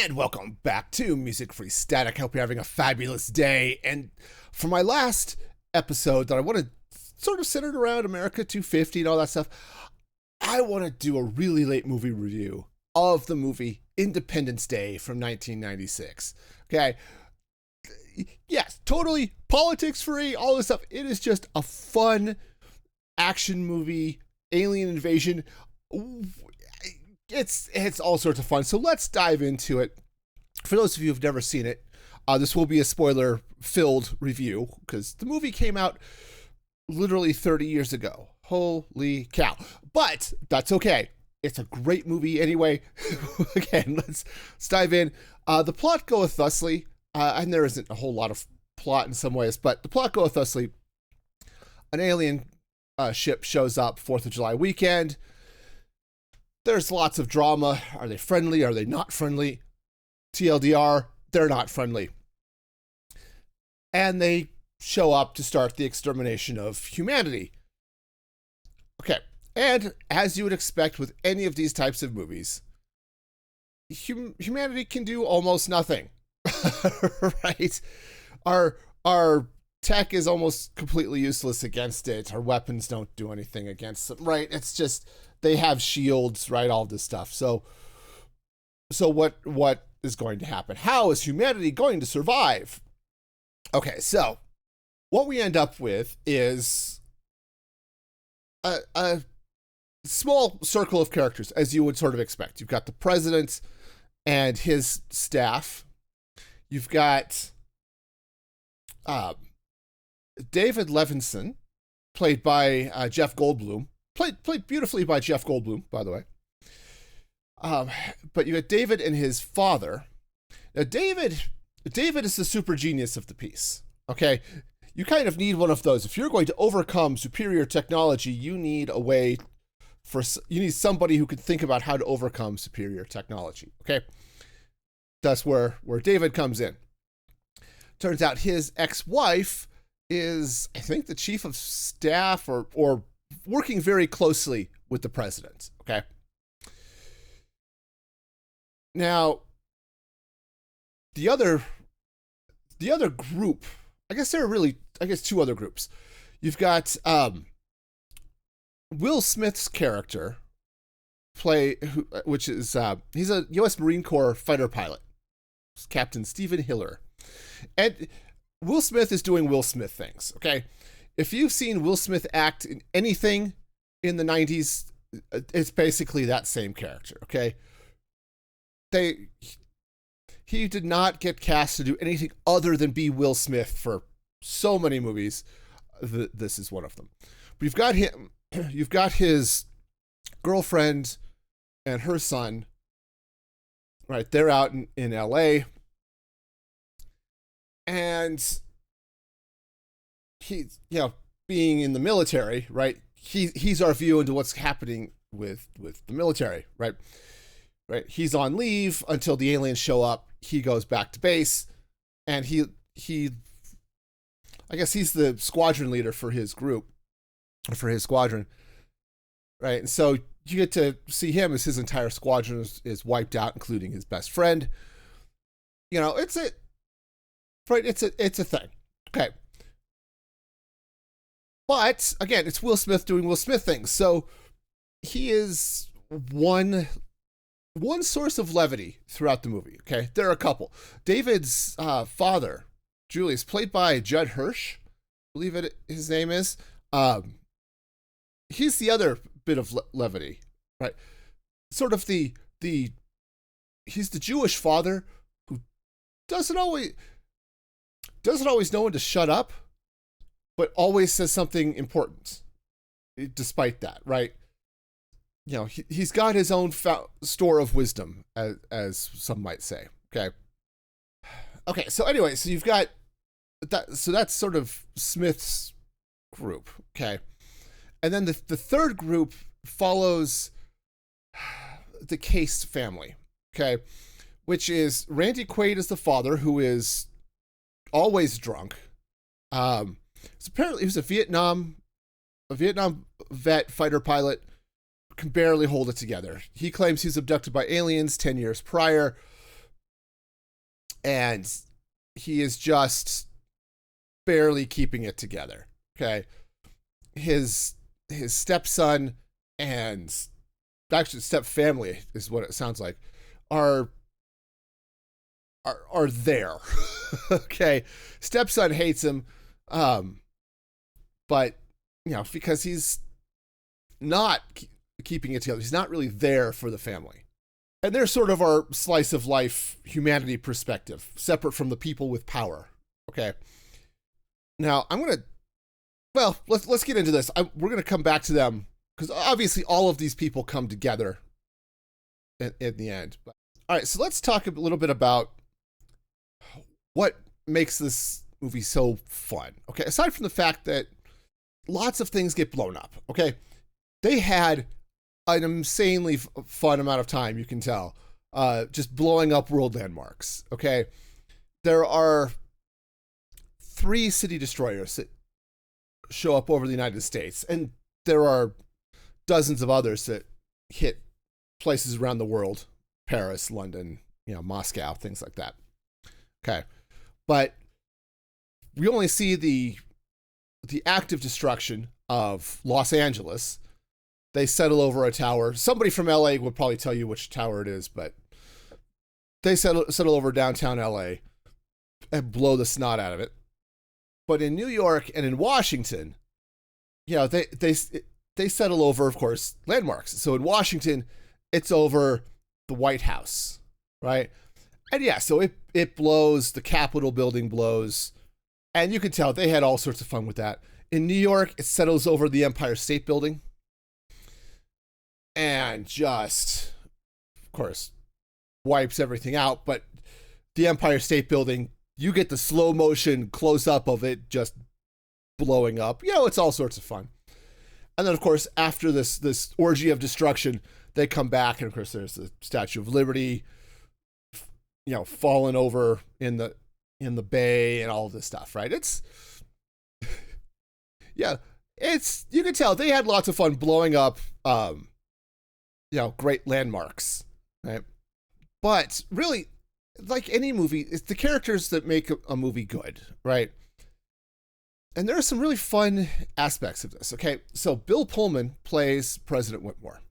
And welcome back to Music Free Static. I hope you're having a fabulous day. And for my last episode that I want to sort of centered around America 250 and all that stuff, I want to do a really late movie review of the movie Independence Day from 1996. Okay. Yes, totally politics free, all this stuff. It is just a fun action movie, alien invasion. It's all sorts of fun. So let's dive into it. For those of you who've never seen it, this will be a spoiler-filled review because the movie came out literally 30 years ago. Holy cow. But that's okay. It's a great movie anyway. Again, let's dive in. The plot goeth thusly, and there isn't a whole lot of plot in some ways, but the plot goeth thusly. An alien ship shows up 4th of July weekend. There's lots of drama. Are they friendly? Are they not friendly? TLDR, they're not friendly. And they show up to start the extermination of humanity. Okay, and as you would expect with any of these types of movies, humanity can do almost nothing, right? Our tech is almost completely useless against it. Our weapons don't do anything against it, right? It's just, they have shields, right? All this stuff. So what is going to happen? How is humanity going to survive? Okay, so what we end up with is a small circle of characters, as you would sort of expect. You've got the president and his staff. You've got David Levinson, played by Jeff Goldblum. Played beautifully by Jeff Goldblum, by the way. But you got David and his father. Now, David is the super genius of the piece. Okay, you kind of need one of those. If you're going to overcome superior technology, you need somebody who can think about how to overcome superior technology. Okay, that's where David comes in. Turns out his ex-wife is, I think, the chief of staff or working very closely with the president. Okay. Now, the other group, I guess there are really, two other groups. You've got Will Smith's character, which is he's a U.S. Marine Corps fighter pilot, Captain Stephen Hiller, and Will Smith is doing Will Smith things. Okay, if you've seen Will Smith act in anything in the 90s, it's basically that same character. Okay. He did not get cast to do anything other than be Will Smith for so many movies. This is one of them. But you've got him, you've got his girlfriend and her son, right? They're out in LA. And he's, being in the military, right? He's our view into what's happening with the military, right? Right, he's on leave until the aliens show up. He goes back to base, and he I guess he's the squadron leader for his group, for his squadron, right? And so you get to see him as his entire squadron is wiped out, including his best friend. It's a thing. Okay, but again, it's Will Smith doing Will Smith things. So he is one source of levity throughout the movie. Okay, there are a couple. David's father, Julius, played by Judd Hirsch, I believe his name is. He's the other bit of levity, right? Sort of he's the Jewish father who doesn't always know when to shut up, but always says something important, despite that, right? He's got his own store of wisdom, as some might say. Okay. So anyway, so you've got that. So that's sort of Smith's group. Okay. And then the third group follows the Case family. Okay. Which is Randy Quaid as the father, who is always drunk. So apparently he was a Vietnam vet, fighter pilot, can barely hold it together. He claims he's abducted by aliens 10 years prior. and he is just barely keeping it together. Okay, his stepson and actually step family is what it sounds like are there. Okay, stepson hates him, but because he's not keeping it together, he's not really there for the family. And there's sort of our slice of life humanity perspective, separate from the people with power. Okay. Now let's get into this. We're gonna come back to them because obviously all of these people come together in the end. All right, so let's talk a little bit about what makes this movie so fun. Okay, aside from the fact that lots of things get blown up. Okay, they had an insanely fun amount of time, you can tell, just blowing up world landmarks. Okay, there are 3 city destroyers that show up over the United States, and there are dozens of others that hit places around the world: Paris, London, Moscow, things like that. Okay, but we only see the active destruction of Los Angeles. They settle over a tower. Somebody from LA would probably tell you which tower it is, but they settle over downtown LA and blow the snot out of it. But in New York and in Washington, they settle over, of course, landmarks. So in Washington, it's over the White House, right? And so it blows, the Capitol building blows, and you can tell they had all sorts of fun with that. In New York, it settles over the Empire State Building, and just, of course, wipes everything out. But the Empire State Building, you get the slow motion close up of it just blowing up. It's all sorts of fun. And then, of course, after this orgy of destruction, they come back, and of course, there's the Statue of Liberty, falling over in the bay and all of this stuff, right? It's you can tell they had lots of fun blowing up, great landmarks, right? But really, like any movie, it's the characters that make a movie good, right? And there are some really fun aspects of this. Okay, so Bill Pullman plays President Whitmore,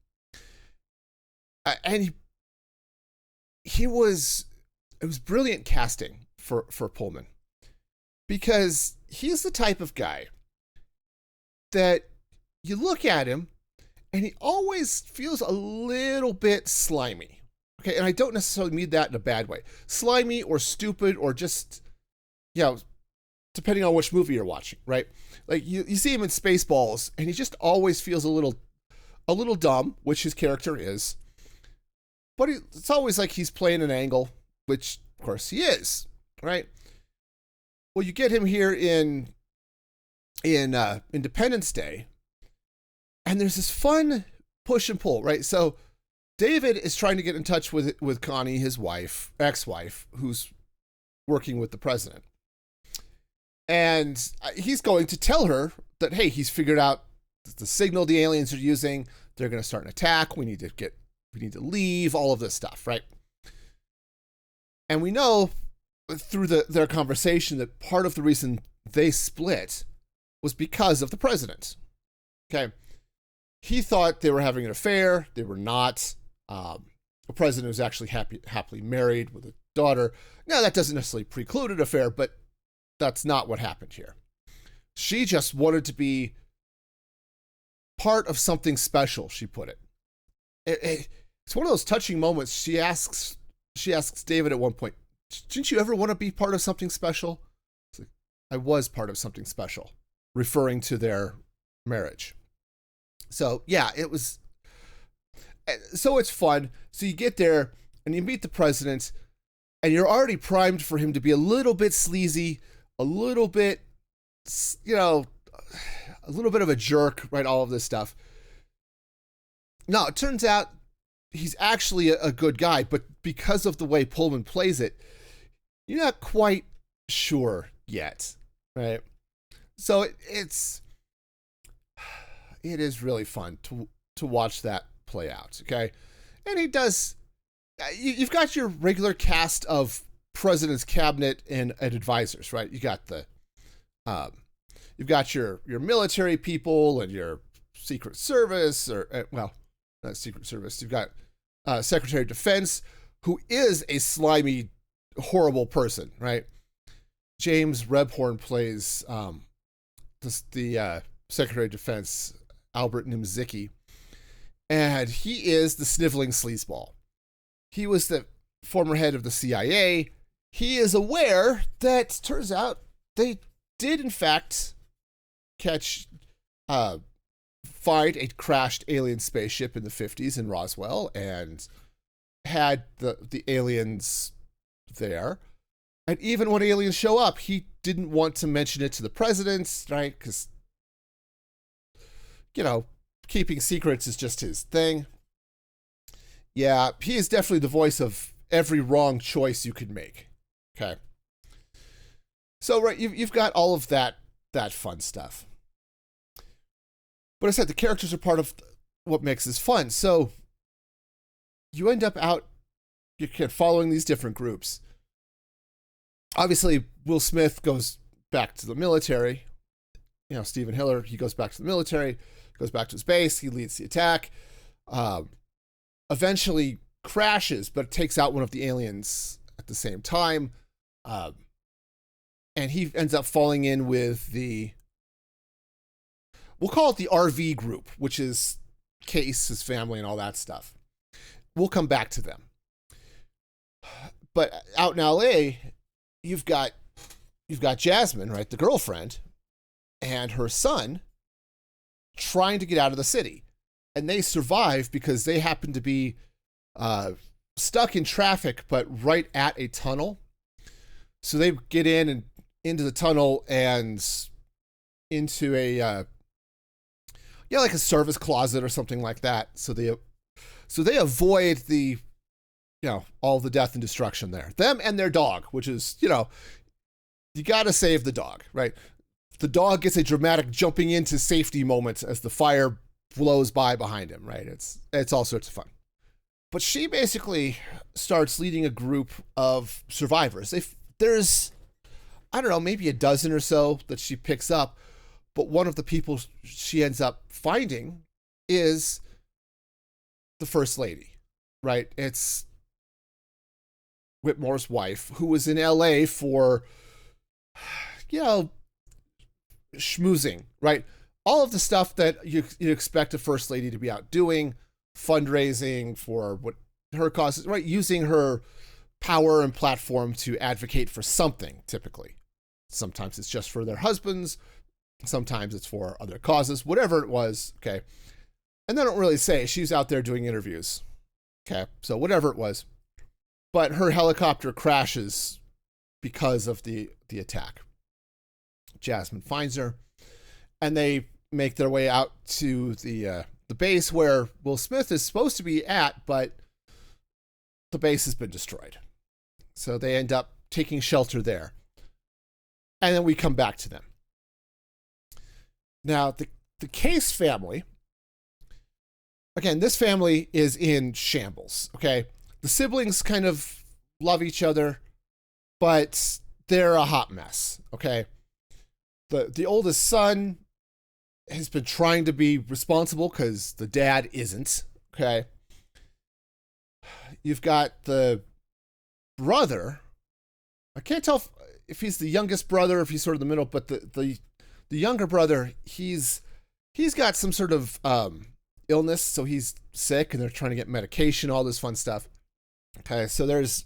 and it was brilliant casting for Pullman, because he's the type of guy that you look at him and he always feels a little bit slimy. Okay, and I don't necessarily mean that in a bad way. Slimy or stupid or just, depending on which movie you're watching, right? Like you see him in Spaceballs and he just always feels a little dumb, which his character is. But it's always like he's playing an angle, which of course he is, right? Well, you get him here in Independence Day, and there's this fun push and pull, right? So David is trying to get in touch with Connie, his ex-wife, who's working with the president. And he's going to tell her that, hey, he's figured out the signal the aliens are using. They're going to start an attack. We need to leave, all of this stuff, right? And we know through their conversation that part of the reason they split was because of the president. Okay. He thought they were having an affair. They were not. The president was actually happily married with a daughter. Now, that doesn't necessarily preclude an affair, but that's not what happened here. She just wanted to be part of something special, she put it. It's one of those touching moments. She asks David at one point, didn't you ever want to be part of something special? Like, I was part of something special, referring to their marriage. So, yeah, it was. So it's fun. So you get there and you meet the president, and you're already primed for him to be a little bit sleazy, a little bit, a little bit of a jerk, right? All of this stuff. No, it turns out he's actually a good guy, but because of the way Pullman plays it, you're not quite sure yet, right? So it is really fun to watch that play out, okay? And he does. You've got your regular cast of president's cabinet and advisors, right? You got um, you've got your military people and your Secret Service, or well, not Secret Service. You've got Secretary of Defense, who is a slimy, horrible person, right? James Rebhorn plays the Secretary of Defense, Albert Nimzicki, and he is the sniveling sleazeball. He was the former head of the CIA. He is aware that, turns out, they did in fact find a crashed alien spaceship in the 50s in Roswell and had the aliens there. And even when aliens show up, he didn't want to mention it to the president, right? Because, keeping secrets is just his thing. Yeah, he is definitely the voice of every wrong choice you could make. Okay. So, right, you've got all of that fun stuff. But I said the characters are part of what makes this fun. So you end up you're following these different groups. Obviously, Will Smith goes back to the military. Stephen Hiller, he goes back to the military, goes back to his base, he leads the attack. Eventually crashes, but takes out one of the aliens at the same time. And he ends up falling in with we'll call it the RV group, which is Case, his family, and all that stuff. We'll come back to them. But out in LA, you've got Jasmine, right, the girlfriend, and her son trying to get out of the city. And they survive because they happen to be stuck in traffic, but right at a tunnel. So they get into the tunnel and into a like a service closet or something like that. So they avoid the all the death and destruction there. Them and their dog, which is, you got to save the dog, right? The dog gets a dramatic jumping into safety moment as the fire blows by behind him, right? It's all sorts of fun. But she basically starts leading a group of survivors. There's, I don't know, maybe a dozen or so that she picks up, but one of the people she ends up finding is the First Lady, right? It's Whitmore's wife, who was in LA for, schmoozing, right? All of the stuff that you expect a First Lady to be out doing, fundraising for what her causes, right? Using her power and platform to advocate for something, typically. Sometimes it's just for their husbands. Sometimes it's for other causes, whatever it was, okay? And they don't really say. She's out there doing interviews, okay? So whatever it was. But her helicopter crashes because of the attack. Jasmine finds her, and they make their way out to the base where Will Smith is supposed to be at, but the base has been destroyed. So they end up taking shelter there. And then we come back to them. Now, the Case family, again, this family is in shambles, okay? The siblings kind of love each other, but they're a hot mess, okay? The oldest son has been trying to be responsible because the dad isn't, okay? You've got the brother. I can't tell if he's the youngest brother, if he's sort of the middle, but the younger brother, he's got some sort of illness, so he's sick, and they're trying to get medication, all this fun stuff. Okay, so there's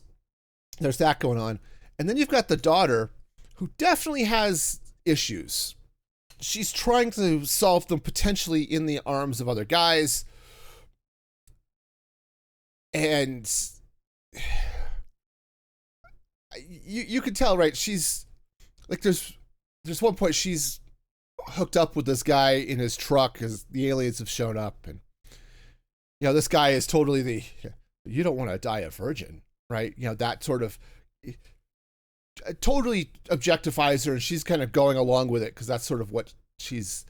that going on. And then you've got the daughter, who definitely has issues. She's trying to solve them potentially in the arms of other guys. And you can tell, right? She's like, there's one point she's hooked up with this guy in his truck as the aliens have shown up, and this guy is totally you don't want to die a virgin, right? That sort of totally objectifies her, and she's kind of going along with it because that's sort of what she's,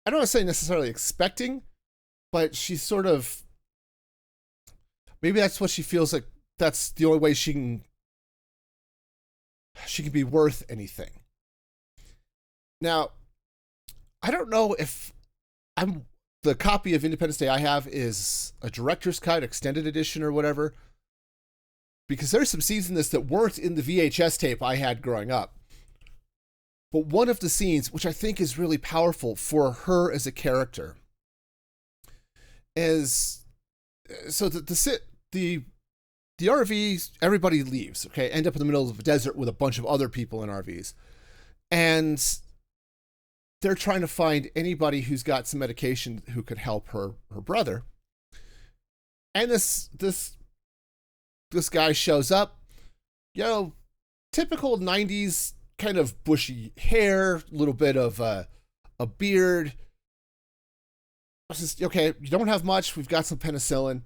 I don't want to say necessarily expecting, but she's sort of, maybe that's what she feels like that's the only way she can be worth anything. Now, I don't know if the copy of Independence Day I have is a director's cut, extended edition, or whatever, because there's some scenes in this that weren't in the VHS tape I had growing up. But one of the scenes, which I think is really powerful for her as a character, is so that the RVs, everybody leaves, okay, end up in the middle of a desert with a bunch of other people in RVs. And they're trying to find anybody who's got some medication who could help her brother. And this guy shows up, typical 90s kind of bushy hair, a little bit of a beard. I was just, okay, you don't have much. We've got some penicillin,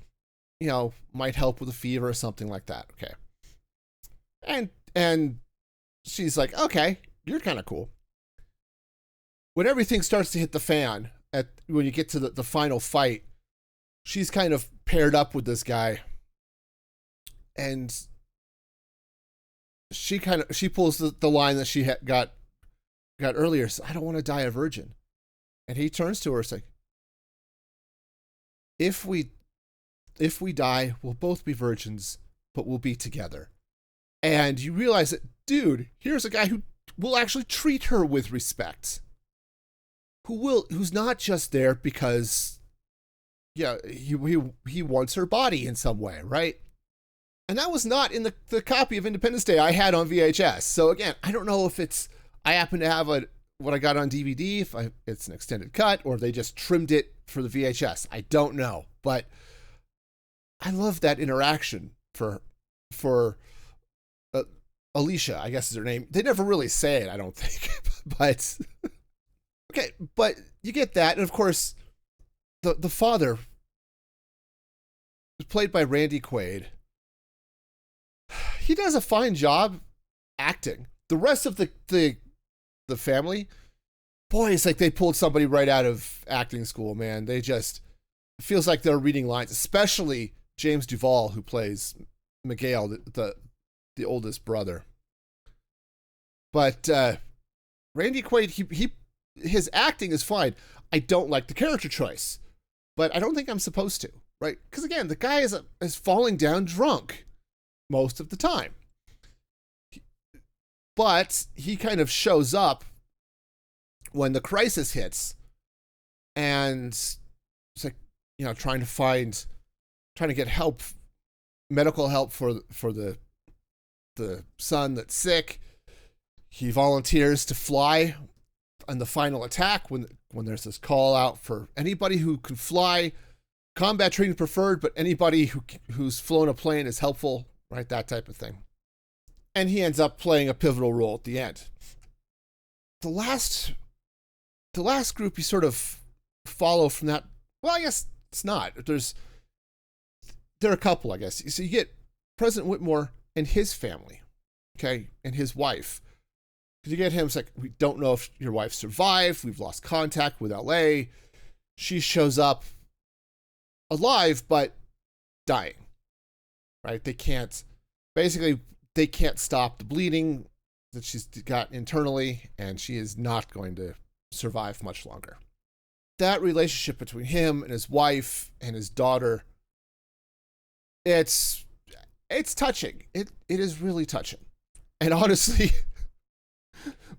might help with a fever or something like that. Okay. And she's like, okay, you're kind of cool. When everything starts to hit the fan, when you get to the final fight, she's kind of paired up with this guy. And she pulls the line that she got earlier. So, I don't want to die a virgin. And he turns to her and says, if we die, we'll both be virgins, but we'll be together. And you realize that, dude, here's a guy who will actually treat her with respect. Who's not just there because, he wants her body in some way, right? And that was not in the copy of Independence Day I had on VHS. So again, I don't know if I happen to have what I got on DVD, if it's an extended cut, or if they just trimmed it for the VHS. I don't know, but I love that interaction for Alicia, I guess is her name. They never really say it, I don't think, but okay. But you get that, and of course, the father was played by Randy Quaid. He does a fine job acting. The rest of the family, boy, it's like they pulled somebody right out of acting school, man. They just, it feels like they're reading lines, especially James Duvall, who plays Miguel, the oldest brother. But Randy Quaid, his acting is fine. I don't like the character choice, but I don't think I'm supposed to, right? Because again, the guy is falling down drunk most of the time. But he kind of shows up when the crisis hits, and it's like, trying to get help, medical help for the son that's sick. He volunteers to fly on the final attack when there's this call out for anybody who can fly, combat training preferred, but anybody who's flown a plane is helpful, right? That type of thing. And he ends up playing a pivotal role at the end. The last group you sort of follow from that, well, I guess it's not. There are a couple, I guess. So you get President Whitmore and his family, okay, and his wife. Because you get him, it's like, we don't know if your wife survived. We've lost contact with LA. She shows up alive, but dying, right? They can't stop the bleeding that she's got internally, and she is not going to survive much longer. That relationship between him and his wife and his daughter, it's touching. It is really touching. And honestly,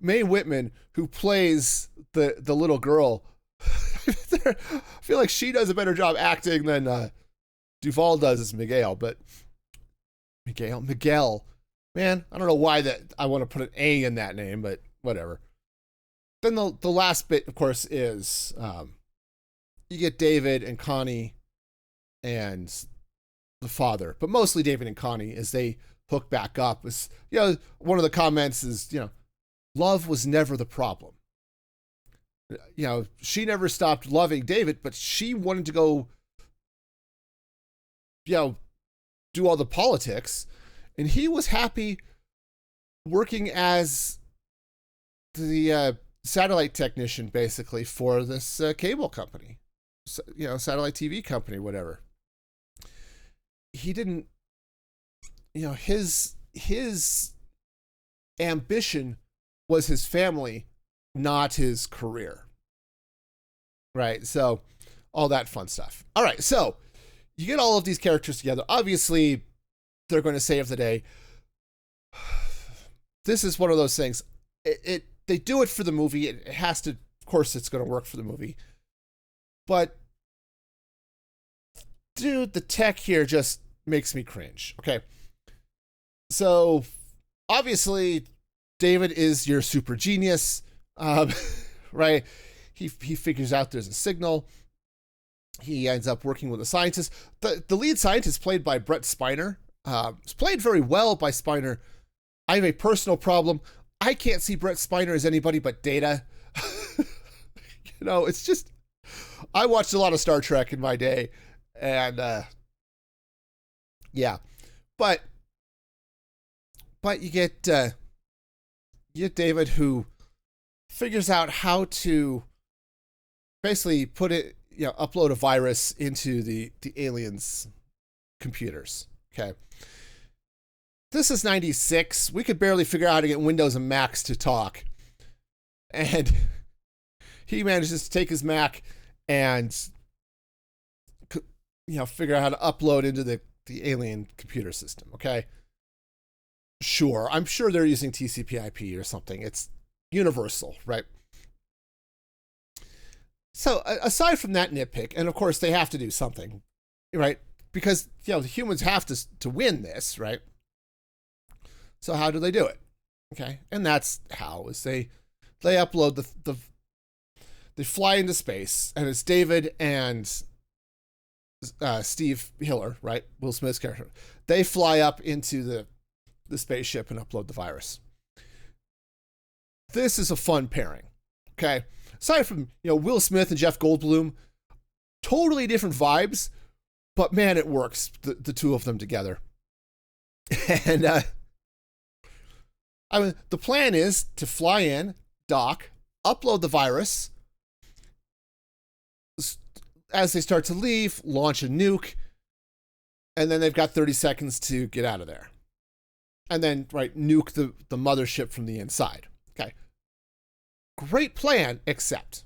Mae Whitman, who plays the little girl, I feel like she does a better job acting than Duvall does as Miguel. But Miguel, man, I don't know why that I want to put an A in that name, but whatever. Then the last bit, of course, is you get David and Connie and the father, but mostly David and Connie as they hook back up. Is, one of the comments is, love was never the problem. She never stopped loving David, but she wanted to go, do all the politics, and he was happy working as the satellite technician, basically, for this cable company, satellite TV company, whatever. He didn't his ambition was his family, not his career. Right? So all that fun stuff. All right, so you get all of these characters together. Obviously, they're going to save the day. This is one of those things. They do it for the movie. It has to, of course, it's going to work for the movie. But dude, the tech here just makes me cringe. Okay. So obviously, David is your super genius, right? He figures out there's a signal. He ends up working with a scientist. The lead scientist, played by Brett Spiner, is played very well by Spiner. I have a personal problem. I can't see Brett Spiner as anybody but Data. It's just, I watched a lot of Star Trek in my day, and yeah, but you get David, who figures out how to basically upload a virus into the aliens' computers. Okay. This is 96. We could barely figure out how to get Windows and Macs to talk. And he manages to take his Mac and figure out how to upload into the alien computer system. Okay. Sure. I'm sure they're using TCP/IP or something. It's universal, right? So aside from that nitpick, and of course they have to do something, right? Because the humans have to win this, right? So how do they do it? Okay, and that's how is they upload they fly into space, and it's David and Steve Hiller, right? Will Smith's character. They fly up into the spaceship and upload the virus. This is a fun pairing. Okay. Aside from, Will Smith and Jeff Goldblum, totally different vibes, but man, it works, the two of them together. And the plan is to fly in, dock, upload the virus. As they start to leave, launch a nuke, and then they've got 30 seconds to get out of there. And then, nuke the mothership from the inside. Okay. Great plan, except.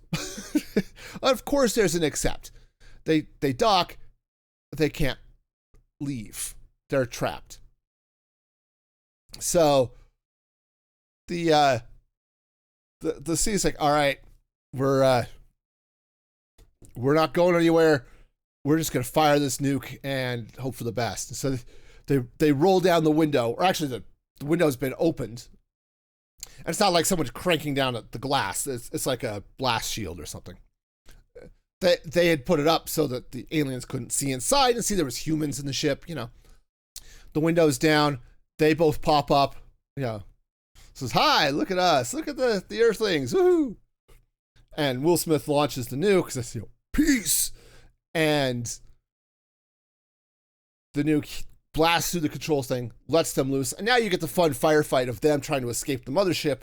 Of course there's an except. They dock, they can't leave. They're trapped. So the C is like, all right, we're not going anywhere. We're just gonna fire this nuke and hope for the best. And so they roll down the window, or actually the window's been opened. And it's not like someone's cranking down the glass. It's like a blast shield or something. They had put it up so that the aliens couldn't see inside and see there was humans in the ship. The window's down. They both pop up. Says, hi, look at us. Look at the Earthlings. Woohoo! And Will Smith launches the nuke. Says, peace. And the nuke blasts through the controls thing, lets them loose, and now you get the fun firefight of them trying to escape the mothership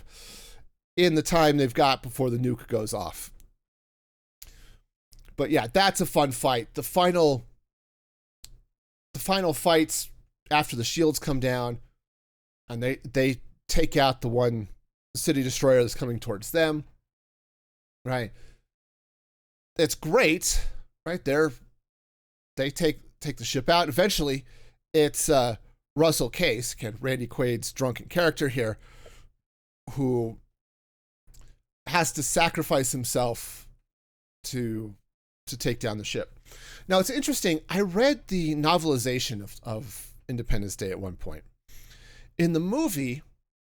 in the time they've got before the nuke goes off. But yeah, that's a fun fight. The final fights after the shields come down, and they take out the one city destroyer that's coming towards them. Right? It's great, right? They take the ship out. Eventually, it's Russell Case, again, Randy Quaid's drunken character here, who has to sacrifice himself to take down the ship. Now, it's interesting. I read the novelization of Independence Day at one point. In the movie,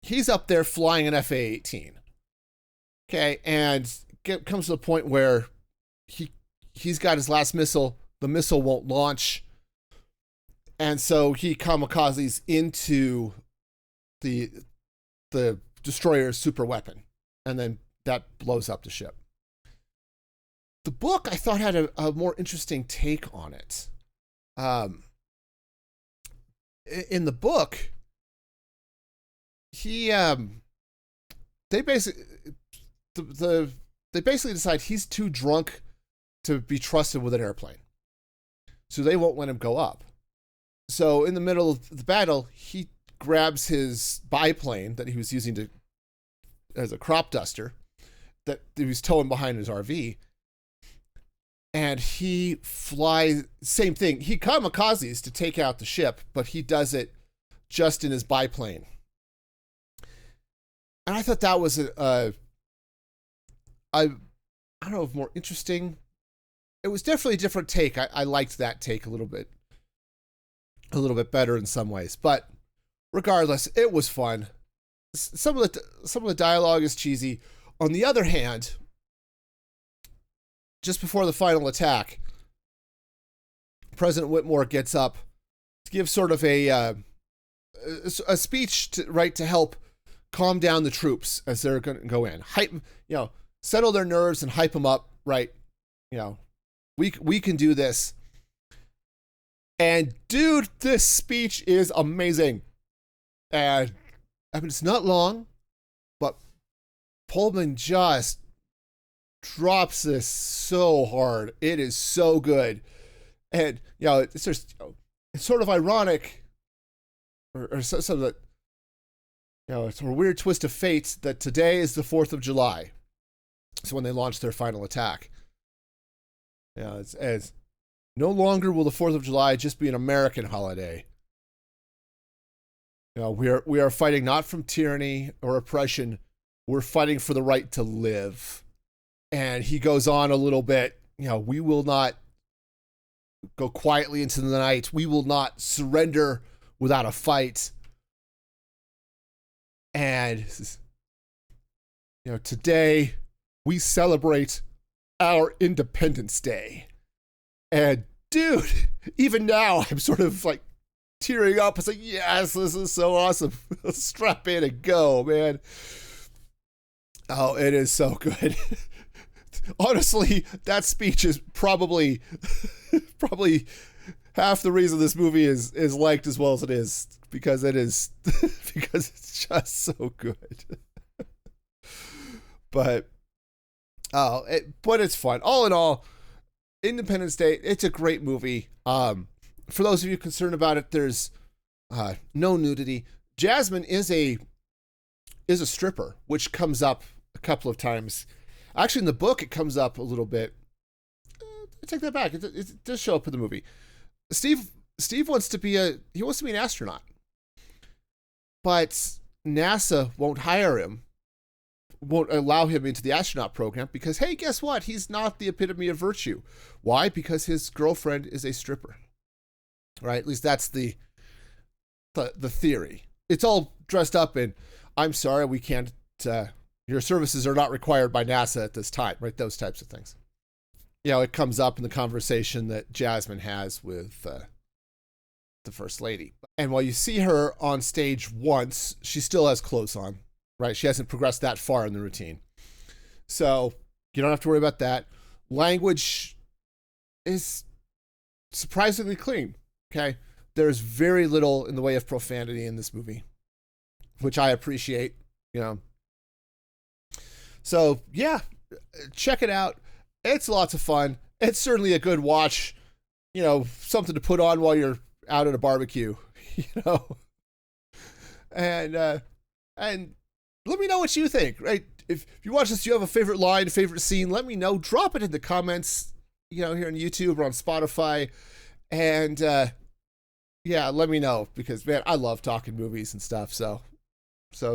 he's up there flying an FA-18. Okay, and comes to the point where he's got his last missile. The missile won't launch. And so he kamikazes into the destroyer's super weapon. And then that blows up the ship. The book, I thought, had a more interesting take on it. In the book, they basically decide he's too drunk to be trusted with an airplane. So they won't let him go up. So in the middle of the battle, he grabs his biplane that he was using to as a crop duster that he was towing behind his RV, and he flies. Same thing. He kamikazes to take out the ship, but he does it just in his biplane. And I thought that was I don't know, more interesting. It was definitely a different take. I liked that take a little bit better in some ways, but regardless, it was fun. Some of the dialogue is cheesy. On the other hand, just before the final attack, President Whitmore gets up to give sort of a speech to help calm down the troops as they're going to go in, hype, settle their nerves and hype them up. Right, we can do this. And dude, this speech is amazing. And I mean, it's not long, but Pullman just drops this so hard. It is so good. And, it's just, it's sort of ironic, or some that, it's a weird twist of fate that today is the 4th of July. So when they launched their final attack. It's no longer will the 4th of July just be an American holiday. We are fighting not from tyranny or oppression. We're fighting for the right to live. And he goes on a little bit, we will not go quietly into the night. We will not surrender without a fight. And, today we celebrate our Independence Day. And dude, even now I'm sort of like tearing up. It's like, yes, this is so awesome. Strap in and go, man. Oh, it is so good. Honestly, that speech is probably half the reason this movie is liked as well as it is, because it's just so good. But it's fun. All in all, Independence Day, it's a great movie. For those of you concerned about it, there's no nudity. Jasmine is a stripper, which comes up a couple of times. Actually, in the book, it comes up a little bit. I take that back. It does show up in the movie. Steve wants to be an astronaut, but NASA won't hire him. Won't allow him into the astronaut program because, hey, guess what? He's not the epitome of virtue. Why? Because his girlfriend is a stripper. Right? At least that's the theory. It's all dressed up in, I'm sorry, we can't, your services are not required by NASA at this time, right? Those types of things. It comes up in the conversation that Jasmine has with the First Lady. And while you see her on stage once, she still has clothes on. Right, she hasn't progressed that far in the routine. So you don't have to worry about that. Language is surprisingly clean, okay? There's very little in the way of profanity in this movie, which I appreciate, So, yeah, check it out. It's lots of fun. It's certainly a good watch, something to put on while you're out at a barbecue, And let me know what you think, right? If you watch this, you have a favorite line, favorite scene, let me know. Drop it in the comments, here on YouTube or on Spotify. And, let me know because, man, I love talking movies and stuff. So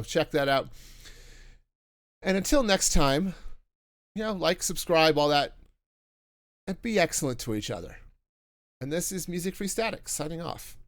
check that out. And until next time, like, subscribe, all that, and be excellent to each other. And this is Music Free Static signing off.